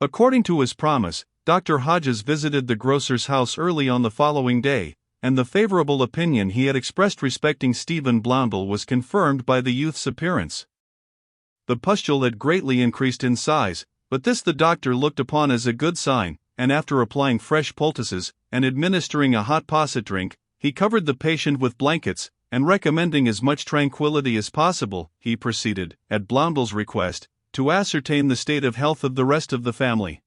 According to his promise, Dr. Hodges visited the grocer's house early on the following day, and the favorable opinion he had expressed respecting Stephen Blondel was confirmed by the youth's appearance. The pustule had greatly increased in size, but this the doctor looked upon as a good sign, and after applying fresh poultices and administering a hot posset drink, he covered the patient with blankets, and recommending as much tranquility as possible, he proceeded, at Blondel's request, to ascertain the state of health of the rest of the family.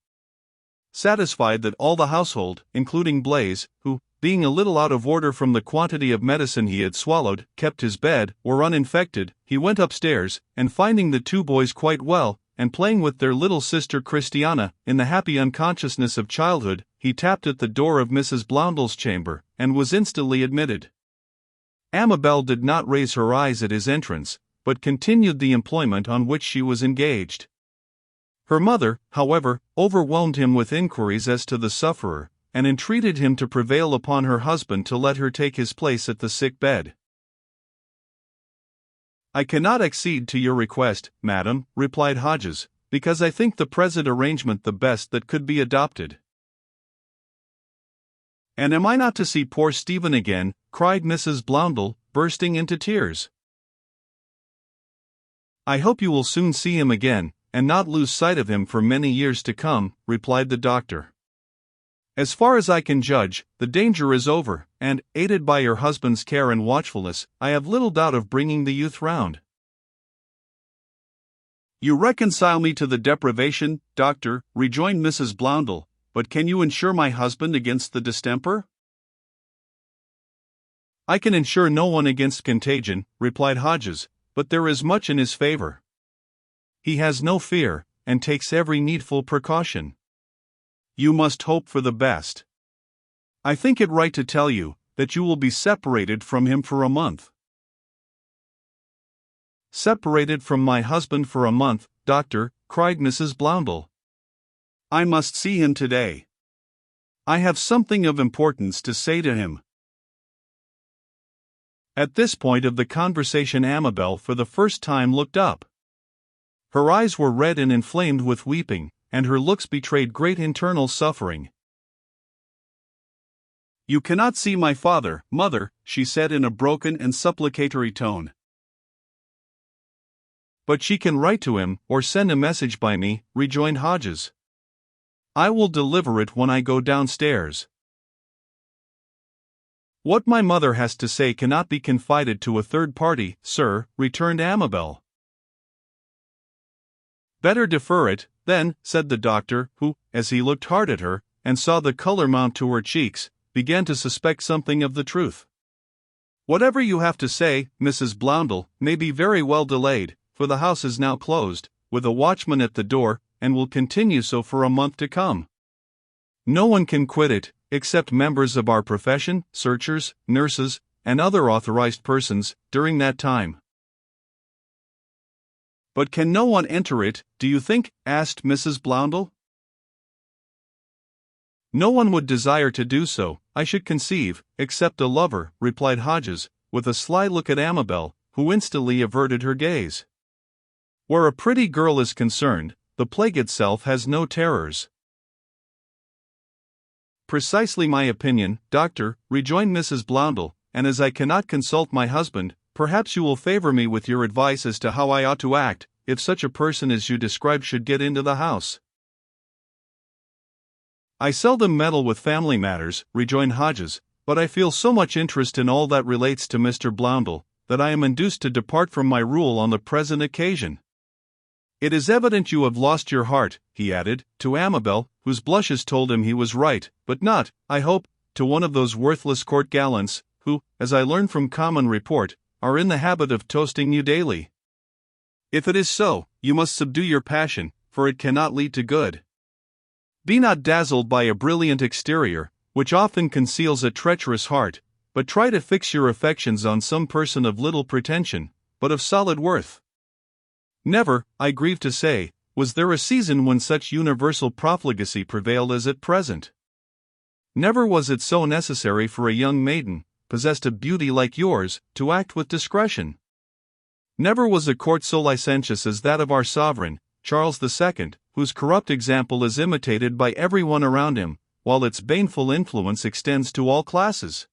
Satisfied that all the household, including Blaise, who, being a little out of order from the quantity of medicine he had swallowed, kept his bed, were uninfected, he went upstairs, and finding the two boys quite well, and playing with their little sister Christiana, in the happy unconsciousness of childhood, he tapped at the door of Mrs. Blondel's chamber, and was instantly admitted. Amabel did not raise her eyes at his entrance, but continued the employment on which she was engaged. Her mother, however, overwhelmed him with inquiries as to the sufferer, and entreated him to prevail upon her husband to let her take his place at the sick bed. "I cannot accede to your request, madam," replied Hodges, "because I think the present arrangement the best that could be adopted." "And am I not to see poor Stephen again?" cried Mrs. Blondel, bursting into tears. "I hope you will soon see him again, and not lose sight of him for many years to come," replied the doctor. "As far as I can judge, the danger is over, and, aided by your husband's care and watchfulness, I have little doubt of bringing the youth round." "You reconcile me to the deprivation, doctor," rejoined Mrs. Blondel, "but can you insure my husband against the distemper?" "I can insure no one against contagion," replied Hodges, "but there is much in his favor. He has no fear, and takes every needful precaution. You must hope for the best. I think it right to tell you that you will be separated from him for a month." "Separated from my husband for a month, doctor," cried Mrs. Blondel. "I must see him today. I have something of importance to say to him." At this point of the conversation Amabel for the first time looked up. Her eyes were red and inflamed with weeping, and her looks betrayed great internal suffering. "You cannot see my father, mother," she said in a broken and supplicatory tone. "But she can write to him, or send a message by me," rejoined Hodges. "I will deliver it when I go downstairs." "What my mother has to say cannot be confided to a third party, sir," returned Amabel. "Better defer it, then," said the doctor, who, as he looked hard at her, and saw the color mount to her cheeks, began to suspect something of the truth. "Whatever you have to say, Mrs. Blondel, may be very well delayed, for the house is now closed, with a watchman at the door, and will continue so for a month to come. No one can quit it, except members of our profession, searchers, nurses, and other authorized persons, during that time." "But can no one enter it, do you think?" asked Mrs. Blondel. "No one would desire to do so, I should conceive, except a lover," replied Hodges, with a sly look at Amabel, who instantly averted her gaze. "Where a pretty girl is concerned, the plague itself has no terrors." "Precisely my opinion, doctor," rejoined Mrs. Blondel, "and as I cannot consult my husband, perhaps you will favor me with your advice as to how I ought to act, if such a person as you describe should get into the house." "I seldom meddle with family matters," rejoined Hodges, "but I feel so much interest in all that relates to Mr. Blondel, that I am induced to depart from my rule on the present occasion. It is evident you have lost your heart," he added, to Amabel, whose blushes told him he was right, but not, I hope, to one of those worthless court gallants, who, as I learn from common report, are in the habit of toasting you daily. If it is so, you must subdue your passion, for it cannot lead to good. Be not dazzled by a brilliant exterior, which often conceals a treacherous heart, but try to fix your affections on some person of little pretension, but of solid worth. Never, I grieve to say, was there a season when such universal profligacy prevailed as at present. Never was it so necessary for a young maiden, possessed of beauty like yours, to act with discretion. Never was a court so licentious as that of our sovereign, Charles II, whose corrupt example is imitated by everyone around him, while its baneful influence extends to all classes.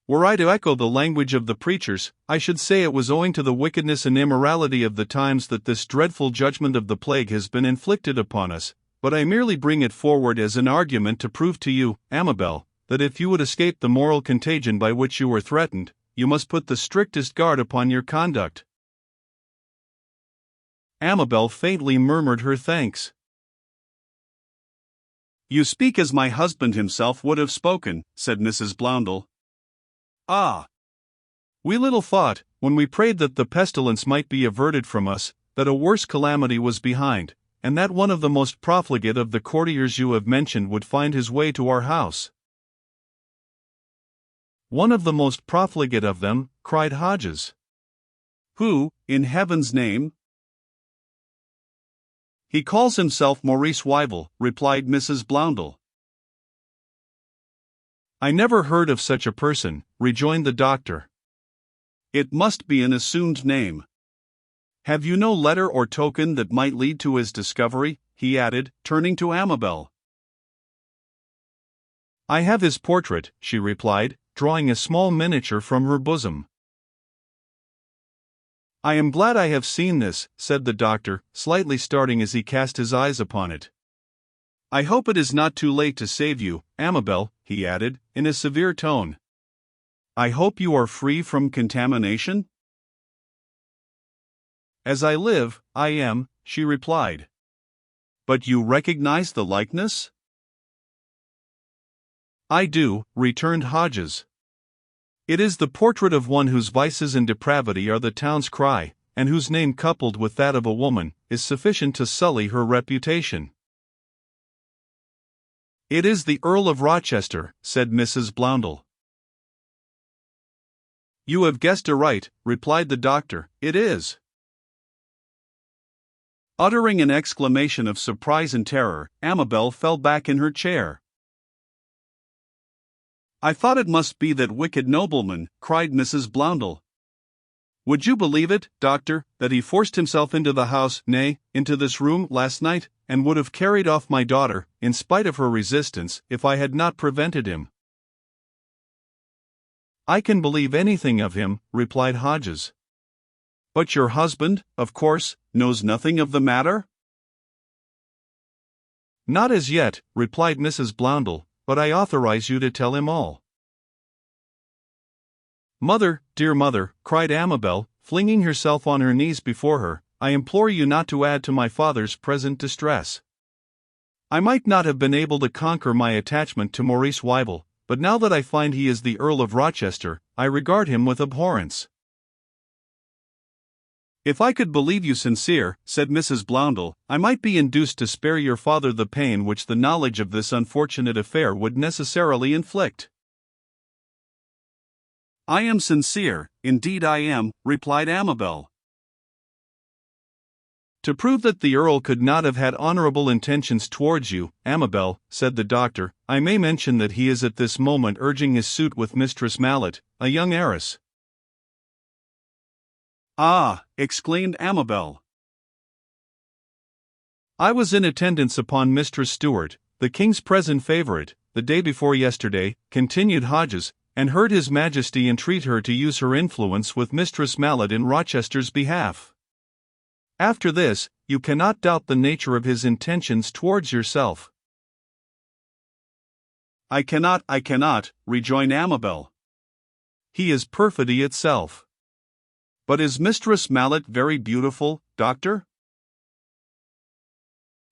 Were I to echo the language of the preachers, I should say it was owing to the wickedness and immorality of the times that this dreadful judgment of the plague has been inflicted upon us, but I merely bring it forward as an argument to prove to you, Amabel, that if you would escape the moral contagion by which you were threatened, you must put the strictest guard upon your conduct. Amabel faintly murmured her thanks. "You speak as my husband himself would have spoken," said Mrs. Blondel. "Ah! We little thought, when we prayed that the pestilence might be averted from us, that a worse calamity was behind, and that one of the most profligate of the courtiers you have mentioned would find his way to our house." "One of the most profligate of them," cried Hodges. "Who, in heaven's name?" "He calls himself Maurice Wyville," replied Mrs. Blondel. "I never heard of such a person," rejoined the doctor. "It must be an assumed name. Have you no letter or token that might lead to his discovery?" he added, turning to Amabel. "I have his portrait," she replied, drawing a small miniature from her bosom. "I am glad I have seen this," said the doctor, slightly starting as he cast his eyes upon it. "I hope it is not too late to save you, Amabel," he added, in a severe tone. "I hope you are free from contamination?" "As I live, I am," she replied. "But you recognize the likeness?" "I do," returned Hodges. "It is the portrait of one whose vices and depravity are the town's cry, and whose name coupled with that of a woman, is sufficient to sully her reputation." "It is the Earl of Rochester," said Mrs. Blondel. "You have guessed aright," replied the doctor, "it is." Uttering an exclamation of surprise and terror, Amabel fell back in her chair. "I thought it must be that wicked nobleman," cried Mrs. Blondel. "Would you believe it, doctor, that he forced himself into the house, nay, into this room, last night, and would have carried off my daughter, in spite of her resistance, if I had not prevented him?" "I can believe anything of him," replied Hodges. "But your husband, of course, knows nothing of the matter?" "Not as yet," replied Mrs. Blondel, "but I authorize you to tell him all." "Mother, dear mother," cried Amabel, flinging herself on her knees before her, "I implore you not to add to my father's present distress. I might not have been able to conquer my attachment to Maurice Wyville, but now that I find he is the Earl of Rochester, I regard him with abhorrence." "If I could believe you sincere," said Mrs. Blondel, "I might be induced to spare your father the pain which the knowledge of this unfortunate affair would necessarily inflict." "I am sincere, indeed I am," replied Amabel. "To prove that the Earl could not have had honorable intentions towards you, Amabel," said the doctor, "I may mention that he is at this moment urging his suit with Mistress Mallet, a young heiress." "Ah!" exclaimed Amabel. "I was in attendance upon Mistress Stuart, the King's present favourite, the day before yesterday," continued Hodges, "and heard His Majesty entreat her to use her influence with Mistress Mallet in Rochester's behalf. After this, you cannot doubt the nature of his intentions towards yourself." I cannot," rejoined Amabel. "He is perfidy itself." "But is Mistress Mallet very beautiful, doctor?"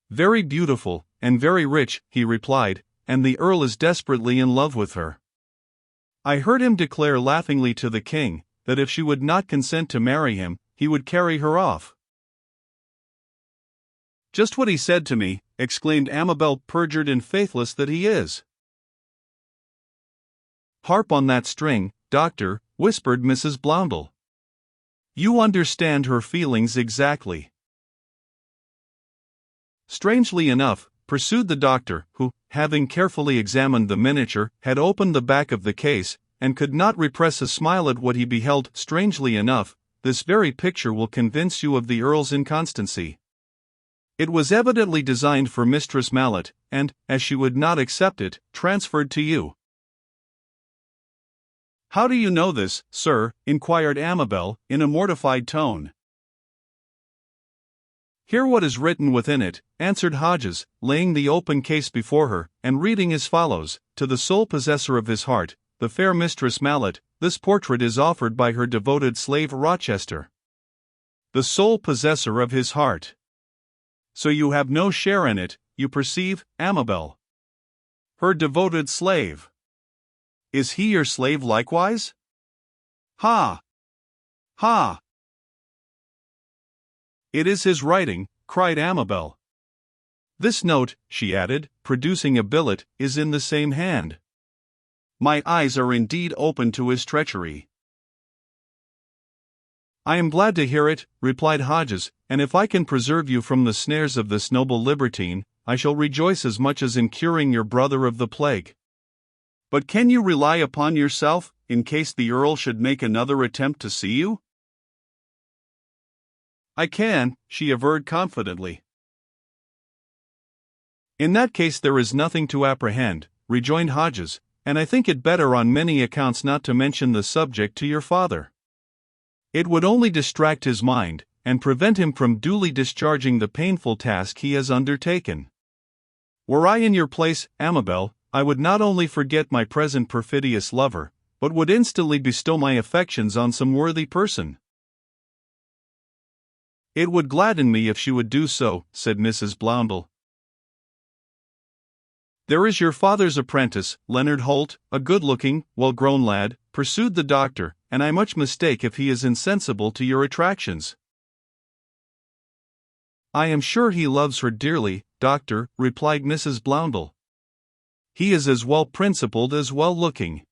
"Very beautiful, and very rich," he replied, "and the Earl is desperately in love with her. I heard him declare laughingly to the King, that if she would not consent to marry him, he would carry her off." "Just what he said to me," exclaimed Amabel, "perjured and faithless that he is." "Harp on that string, doctor," whispered Mrs. Blondel. "You understand her feelings exactly." "Strangely enough," pursued the doctor, who, having carefully examined the miniature, had opened the back of the case, and could not repress a smile at what he beheld, "strangely enough, this very picture will convince you of the Earl's inconstancy. It was evidently designed for Mistress Mallet, and, as she would not accept it, transferred to you. How do you know this, sir? Inquired Amabel, in a mortified tone. Hear what is written within it, answered Hodges, laying the open case before her, and reading as follows: To the sole possessor of his heart, the fair Mistress Mallet, this portrait is offered by her devoted slave Rochester. The sole possessor of his heart. So you have no share in it, you perceive, Amabel. Her devoted slave. Is he your slave likewise? Ha! Ha! It is his writing, cried Amabel. This note, she added, producing a billet, is in the same hand. My eyes are indeed open to his treachery. I am glad to hear it, replied Hodges, and if I can preserve you from the snares of this noble libertine, I shall rejoice as much as in curing your brother of the plague. But can you rely upon yourself, in case the Earl should make another attempt to see you? I can, she averred confidently. In that case there is nothing to apprehend, rejoined Hodges, and I think it better on many accounts not to mention the subject to your father. It would only distract his mind, and prevent him from duly discharging the painful task he has undertaken. Were I in your place, Amabel, I would not only forget my present perfidious lover, but would instantly bestow my affections on some worthy person. It would gladden me if she would do so, said Mrs. Bloundell. There is your father's apprentice, Leonard Holt, a good-looking, well-grown lad, pursued the doctor, and I much mistake if he is insensible to your attractions. I am sure he loves her dearly, doctor, replied Mrs. Bloundell. He is as well-principled as well-looking.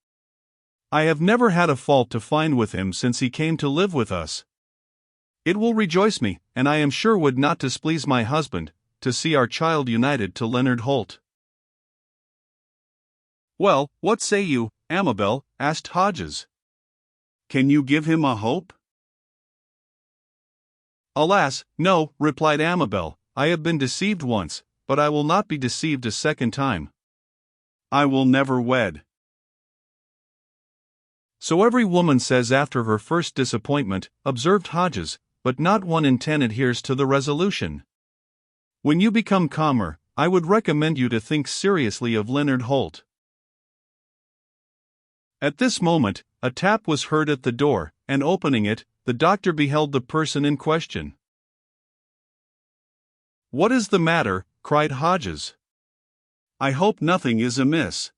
I have never had a fault to find with him since he came to live with us. It will rejoice me, and I am sure would not displease my husband, to see our child united to Leonard Holt. Well, what say you, Amabel? Asked Hodges. Can you give him a hope? Alas, no, replied Amabel, I have been deceived once, but I will not be deceived a second time. I will never wed. So every woman says after her first disappointment, observed Hodges, but not 1 in 10 adheres to the resolution. When you become calmer, I would recommend you to think seriously of Leonard Holt. At this moment, a tap was heard at the door, and opening it, the doctor beheld the person in question. What is the matter? Cried Hodges. I hope nothing is amiss.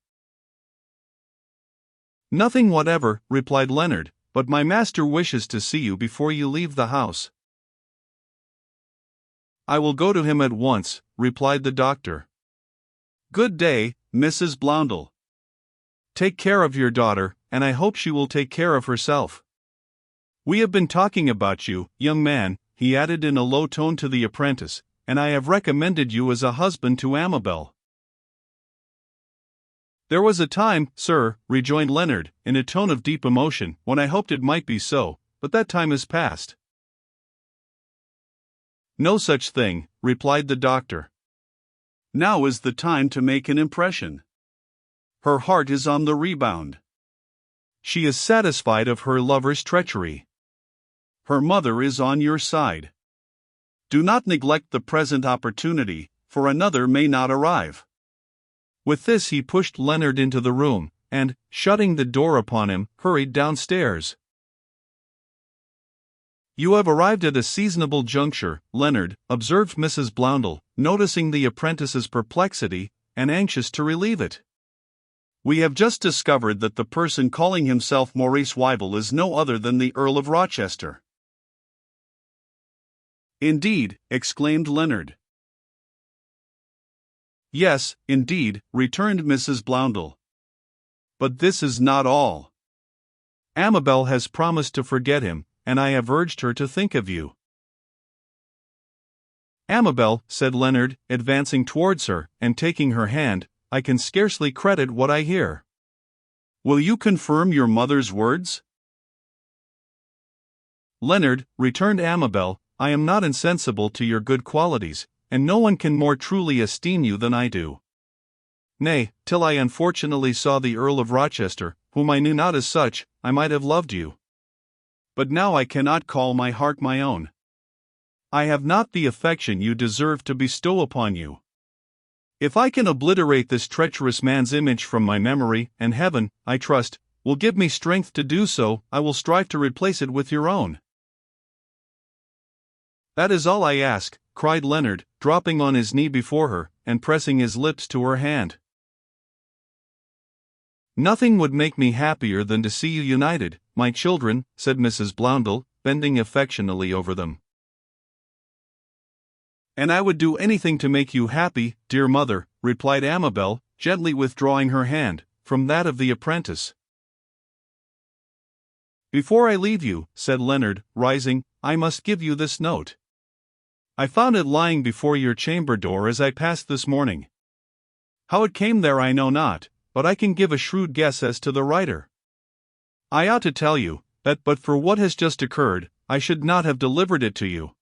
Nothing whatever, replied Leonard, but my master wishes to see you before you leave the house. I will go to him at once, replied the doctor. Good day, Mrs. Bloundell. Take care of your daughter, and I hope she will take care of herself. We have been talking about you, young man, he added in a low tone to the apprentice, and I have recommended you as a husband to Amabel. There was a time, sir, rejoined Leonard, in a tone of deep emotion, when I hoped it might be so, but that time is past. No such thing, replied the doctor. Now is the time to make an impression. Her heart is on the rebound. She is satisfied of her lover's treachery. Her mother is on your side. Do not neglect the present opportunity, for another may not arrive. With this he pushed Leonard into the room, and, shutting the door upon him, hurried downstairs. You have arrived at a seasonable juncture, Leonard, observed Mrs. Bloundell, noticing the apprentice's perplexity, and anxious to relieve it. We have just discovered that the person calling himself Maurice Wyville is no other than the Earl of Rochester. Indeed, exclaimed Leonard. Yes, indeed, returned Mrs. Bloundell. But this is not all. Amabel has promised to forget him, and I have urged her to think of you. Amabel, said Leonard, advancing towards her, and taking her hand, I can scarcely credit what I hear. Will you confirm your mother's words? Leonard, returned Amabel, I am not insensible to your good qualities, and no one can more truly esteem you than I do. Nay, till I unfortunately saw the Earl of Rochester, whom I knew not as such, I might have loved you. But now I cannot call my heart my own. I have not the affection you deserve to bestow upon you. If I can obliterate this treacherous man's image from my memory, and heaven, I trust, will give me strength to do so, I will strive to replace it with your own. That is all I ask, cried Leonard, dropping on his knee before her, and pressing his lips to her hand. Nothing would make me happier than to see you united, my children, said Mrs. Bloundell, bending affectionately over them. And I would do anything to make you happy, dear mother, replied Amabel, gently withdrawing her hand from that of the apprentice. Before I leave you, said Leonard, rising, I must give you this note. I found it lying before your chamber door as I passed this morning. How it came there I know not, but I can give a shrewd guess as to the writer. I ought to tell you, that but for what has just occurred, I should not have delivered it to you.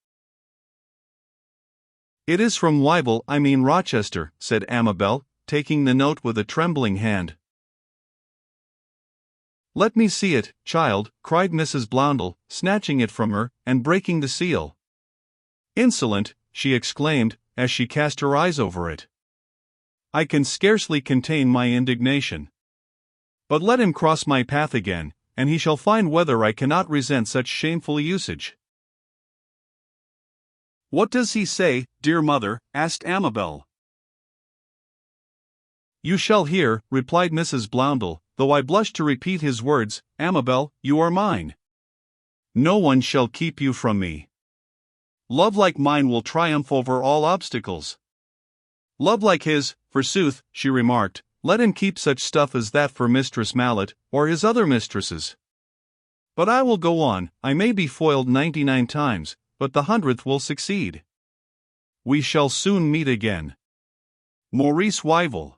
It is from Rochester, said Amabel, taking the note with a trembling hand. Let me see it, child, cried Mrs. Bloundell, snatching it from her, and breaking the seal. Insolent, she exclaimed, as she cast her eyes over it. I can scarcely contain my indignation. But let him cross my path again, and he shall find whether I cannot resent such shameful usage. What does he say, dear mother? Asked Amabel. You shall hear, replied Mrs. Bloundell, though I blush to repeat his words. Amabel, you are mine. No one shall keep you from me. Love like mine will triumph over all obstacles. Love like his, forsooth, she remarked, let him keep such stuff as that for Mistress Mallet, or his other mistresses. But I will go on, I may be foiled 99 times, but the 100th will succeed. We shall soon meet again. Maurice Wyville.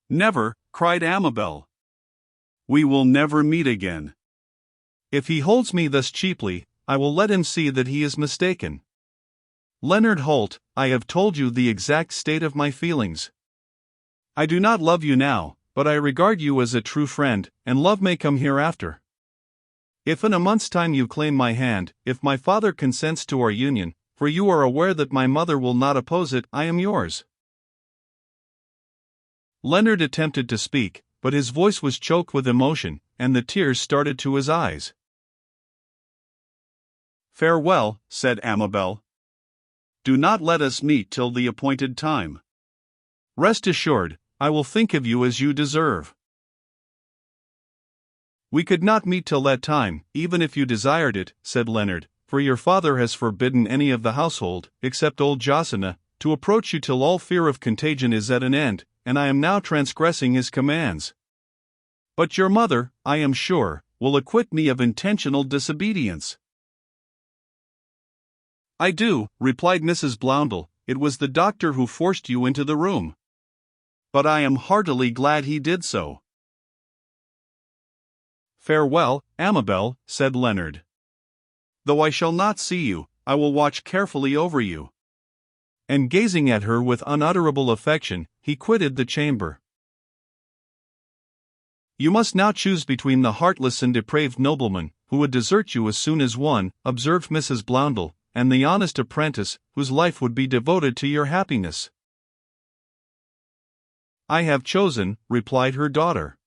Never, cried Amabel. We will never meet again. If he holds me thus cheaply, I will let him see that he is mistaken. Leonard Holt, I have told you the exact state of my feelings. I do not love you now, but I regard you as a true friend, and love may come hereafter. If in a month's time you claim my hand, if my father consents to our union, for you are aware that my mother will not oppose it, I am yours. Leonard attempted to speak, but his voice was choked with emotion, and the tears started to his eyes. Farewell, said Amabel. Do not let us meet till the appointed time. Rest assured, I will think of you as you deserve. We could not meet till that time, even if you desired it, said Leonard, for your father has forbidden any of the household, except old Josina, to approach you till all fear of contagion is at an end, and I am now transgressing his commands. But your mother, I am sure, will acquit me of intentional disobedience. I do, replied Mrs. Bloundell, it was the doctor who forced you into the room. But I am heartily glad he did so. Farewell, Amabel, said Leonard. Though I shall not see you, I will watch carefully over you. And gazing at her with unutterable affection, he quitted the chamber. You must now choose between the heartless and depraved nobleman, who would desert you as soon as won, observed Mrs. Bloundell, and the honest apprentice, whose life would be devoted to your happiness. I have chosen, replied her daughter.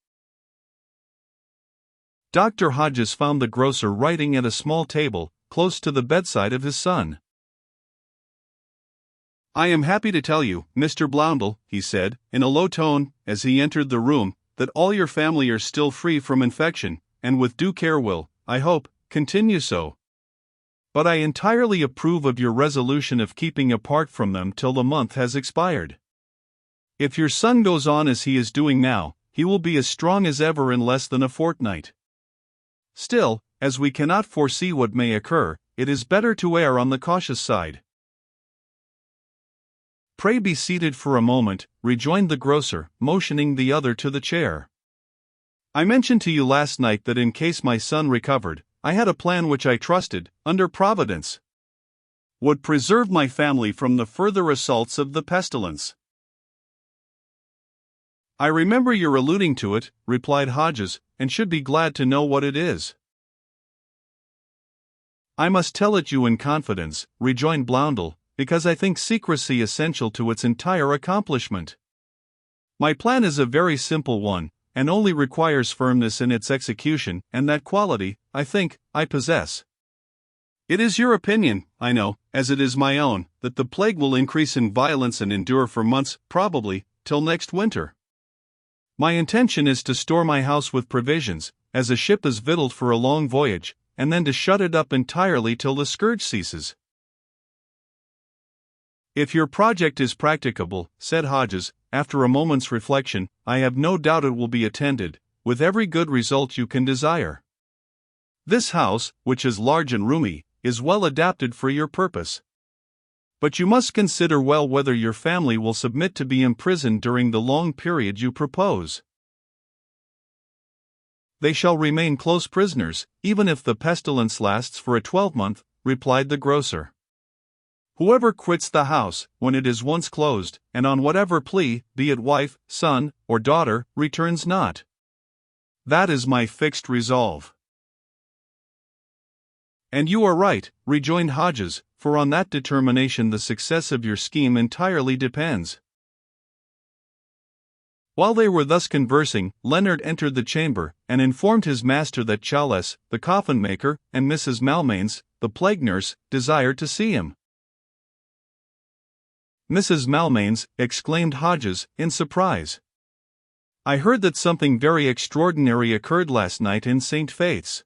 Dr. Hodges found the grocer writing at a small table, close to the bedside of his son. I am happy to tell you, Mr. Bloundell, he said, in a low tone, as he entered the room, that all your family are still free from infection, and with due care will, I hope, continue so. But I entirely approve of your resolution of keeping apart from them till the month has expired. If your son goes on as he is doing now, he will be as strong as ever in less than a fortnight. Still, as we cannot foresee what may occur, it is better to err on the cautious side. Pray be seated for a moment, rejoined the grocer, motioning the other to the chair. I mentioned to you last night that in case my son recovered, I had a plan which I trusted, under Providence. would preserve my family from the further assaults of the pestilence. I remember you're alluding to it, replied Hodges, and should be glad to know what it is. I must tell it you in confidence, rejoined Bloundel, because I think secrecy essential to its entire accomplishment. My plan is a very simple one, and only requires firmness in its execution, and that quality, I think, I possess. It is your opinion, I know, as it is my own, that the plague will increase in violence and endure for months, probably, till next winter. My intention is to store my house with provisions, as a ship is victualled for a long voyage, and then to shut it up entirely till the scourge ceases. If your project is practicable, said Hodges, after a moment's reflection, I have no doubt it will be attended with every good result you can desire. This house, which is large and roomy, is well adapted for your purpose. But you must consider well whether your family will submit to be imprisoned during the long period you propose. They shall remain close prisoners, even if the pestilence lasts for a 12-month, replied the grocer. Whoever quits the house, when it is once closed, and on whatever plea, be it wife, son, or daughter, returns not. That is my fixed resolve. And you are right, rejoined Hodges, for on that determination the success of your scheme entirely depends. While they were thus conversing, Leonard entered the chamber, and informed his master that Challis, the coffin-maker, and Mrs. Malmains, the plague-nurse, desired to see him. Mrs. Malmains, exclaimed Hodges, in surprise. I heard that something very extraordinary occurred last night in St. Faith's.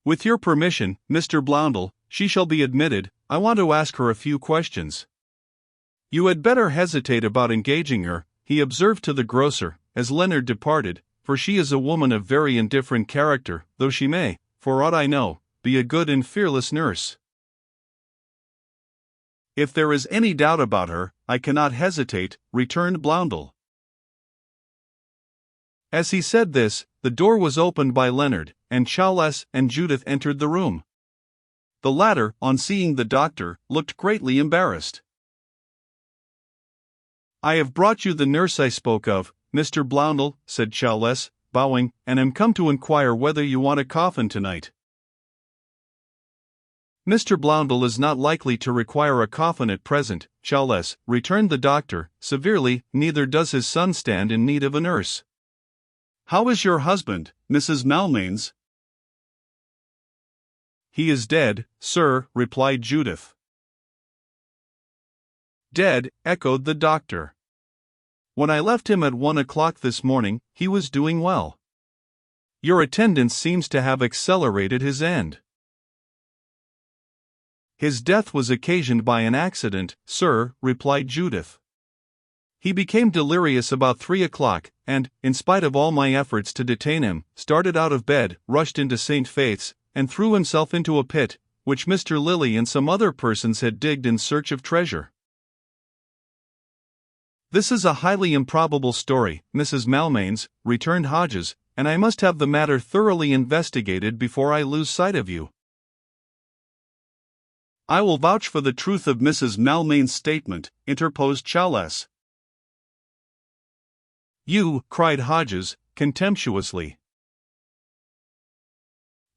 With your permission, Mr. Bloundel, she shall be admitted. I want to ask her a few questions. You had better hesitate about engaging her, he observed to the grocer, as Leonard departed, for she is a woman of very indifferent character, though she may, for aught I know, be a good and fearless nurse. If there is any doubt about her, I cannot hesitate, returned Bloundel. As he said this, the door was opened by Leonard, and Challis and Judith entered the room. The latter, on seeing the doctor, looked greatly embarrassed. I have brought you the nurse I spoke of, Mr. Bloundel, said Challis, bowing, and am come to inquire whether you want a coffin tonight. Mr. Bloundel is not likely to require a coffin at present, Challis, returned the doctor, severely, neither does his son stand in need of a nurse. How is your husband, Mrs. Malmains? He is dead, sir, replied Judith. Dead, echoed the doctor. When I left him at 1 o'clock this morning, he was doing well. Your attendance seems to have accelerated his end. His death was occasioned by an accident, sir, replied Judith. He became delirious about 3 o'clock, and, in spite of all my efforts to detain him, started out of bed, rushed into St. Faith's, and threw himself into a pit, which Mr. Lilly and some other persons had digged in search of treasure. This is a highly improbable story, Mrs. Malmains, returned Hodges, and I must have the matter thoroughly investigated before I lose sight of you. I will vouch for the truth of Mrs. Malmains' statement, interposed Challis. You, cried Hodges, contemptuously.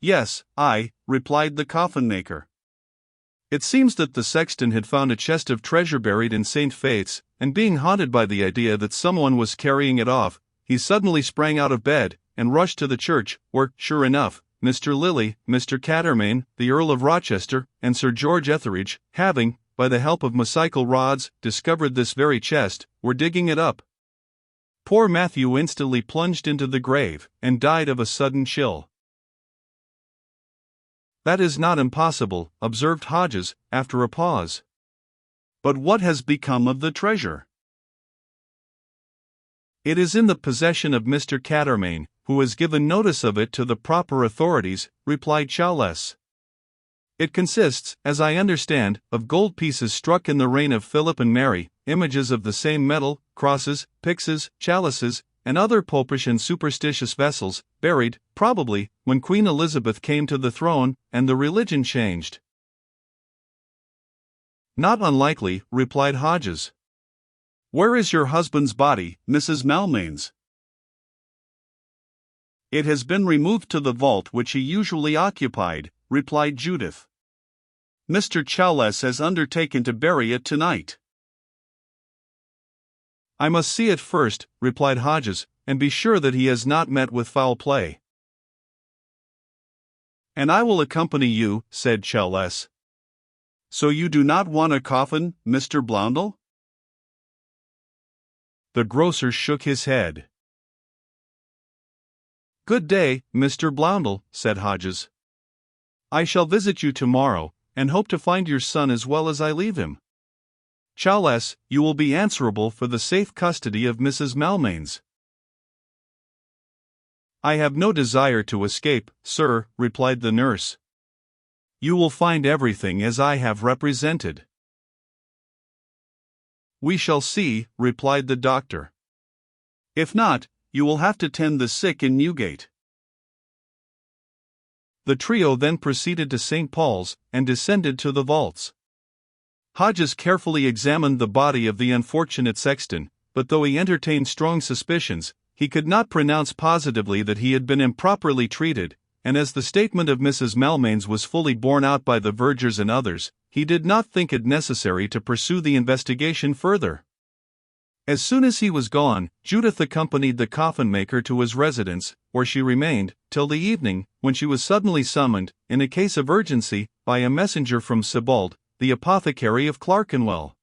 Yes, I, replied the coffin-maker. It seems that the sexton had found a chest of treasure buried in St. Faith's, and being haunted by the idea that someone was carrying it off, he suddenly sprang out of bed, and rushed to the church, where, sure enough, Mr. Lilly, Mr. Quatermain, the Earl of Rochester, and Sir George Etheridge, having, by the help of messicle rods, discovered this very chest, were digging it up. Poor Matthew instantly plunged into the grave, and died of a sudden chill. That is not impossible, observed Hodges, after a pause. But what has become of the treasure? It is in the possession of Mr. Quatermain, who has given notice of it to the proper authorities, replied Challis. It consists, as I understand, of gold pieces struck in the reign of Philip and Mary, images of the same metal, crosses, pyxes, chalices, and other popish and superstitious vessels, buried, probably, when Queen Elizabeth came to the throne, and the religion changed. Not unlikely, replied Hodges. Where is your husband's body, Mrs. Malmains? It has been removed to the vault which he usually occupied, replied Judith. Mr. Chowless has undertaken to bury it tonight. I must see it first, replied Hodges, and be sure that he has not met with foul play. And I will accompany you, said Chowless. So you do not want a coffin, Mr. Blondel? The grocer shook his head. Good day, Mr. Blondel, said Hodges. I shall visit you tomorrow, and hope to find your son as well as I leave him. Chowless, you will be answerable for the safe custody of Mrs. Malmains. I have no desire to escape, sir, replied the nurse. You will find everything as I have represented. We shall see, replied the doctor. If not, you will have to tend the sick in Newgate. The trio then proceeded to St. Paul's, and descended to the vaults. Hodges carefully examined the body of the unfortunate sexton, but though he entertained strong suspicions, he could not pronounce positively that he had been improperly treated, and as the statement of Mrs. Malmains was fully borne out by the vergers and others, he did not think it necessary to pursue the investigation further. As soon as he was gone, Judith accompanied the coffin-maker to his residence, where she remained, till the evening, when she was suddenly summoned, in a case of urgency, by a messenger from Sebald, the apothecary of Clerkenwell.